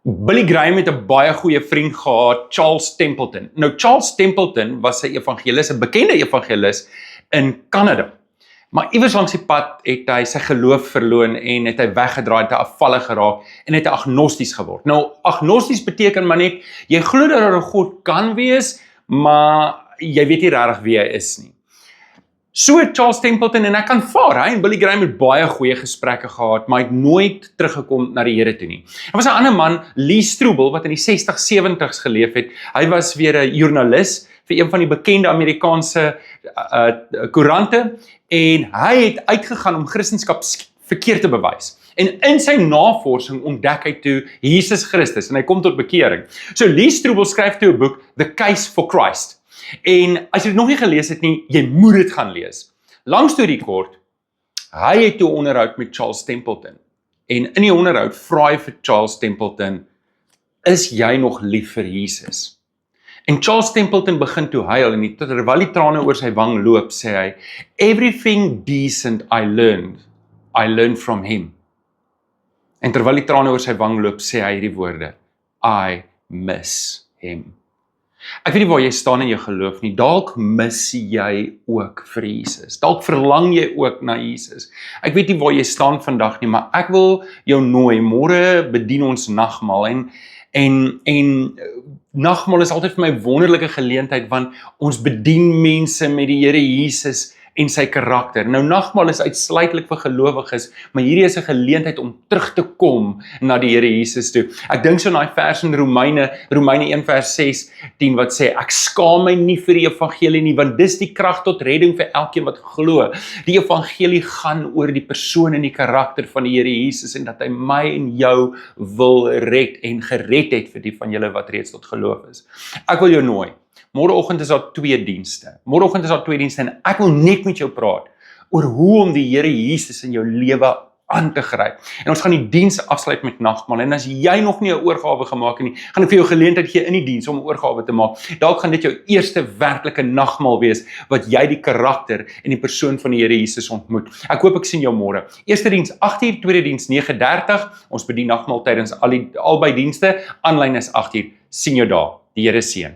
Billy Graham het 'n baie goeie vriend gehad, Charles Templeton. Nou Charles Templeton was 'n evangelis, 'n bekende evangelis in Kanada. Maar iewers langs die pad het hy sy geloof verloon en het hy weggedraai, het hy afvallig geraak en het hy agnosties geword. Nou agnosties beteken maar net jy glo dat daar 'n God kan wees, maar jy weet nie regtig wie hy is nie. So het Charles Templeton en ek kan vaar, hy en Billy Graham het baie goeie gesprekke gehad, maar hy het nooit teruggekom na die Here toe nie. Daar was 'n ander man, Lee Strobel, wat in die 60s, 70s geleef het. Hy was weer 'n joernalis vir een van die bekende Amerikaanse koerante en hy het uitgegaan om Christendom verkeerd te bewys. En in sy navorsing ontdek hy toe Jesus Christus en hy kom tot bekering. So Lee Strobel skryf toe 'n boek, The Case for Christ. En as jy dit nog nie gelees het nie, jy moet dit gaan lees. Lang storie kort, hy het toe 'n onderhoud met Charles Templeton. En in die onderhoud vra hy vir Charles Templeton, is jy nog lief vir Jesus? En Charles Templeton begin toe huil en terwyl die trane oor sy wang loop, sê hy, everything decent I learned from him. En terwyl die trane oor sy wang loop, sê hy hierdie woorde, I miss him. Ek weet nie waar jy staan in jou geloof nie, dalk mis jy ook vir Jesus, dalk verlang jy ook na Jesus. Ek weet nie waar jy staan vandag nie, maar ek wil jou nooi, môre bedien ons nagmaal en nagmaal is altyd vir my 'n wonderlike geleentheid, want ons bedien mense met die Here Jesus en sy karakter. Nou nagmaal is uitsluitlik vir gelowiges, maar hierdie is 'n geleentheid om terug te kom na die Here Jesus toe. Ek dink so na die vers in Romeine 1 vers 16 wat sê, ek skaam my nie vir die evangelie nie, want dis die krag tot redding vir elkeen wat glo. Die evangelie gaan oor die persoon en die karakter van die Here Jesus en dat hy my en jou wil red en gered het vir die van julle wat reeds tot geloof is. Ek wil jou nooi. Môreoggend is daar 2 dienste en ek wil net met jou praat oor hoe om die Here Jesus in jou lewe aan te gryp. En ons gaan die diens afsluit met nagmaal en as jy nog nie 'n oorgawe gemaak het nie, gaan ek vir jou geleentheid gee in die diens om 'n oorgawe te maak. Dalk gaan dit jou eerste werklike nagmaal wees wat jy die karakter en die persoon van die Here Jesus ontmoet. Ek hoop ek sien jou môre. Eerste diens 8:00, tweede diens 9:30. Ons bedien nagmaal tydens albei dienste. Aanlyn is 8:00. Sien jou daar. Die Here seën.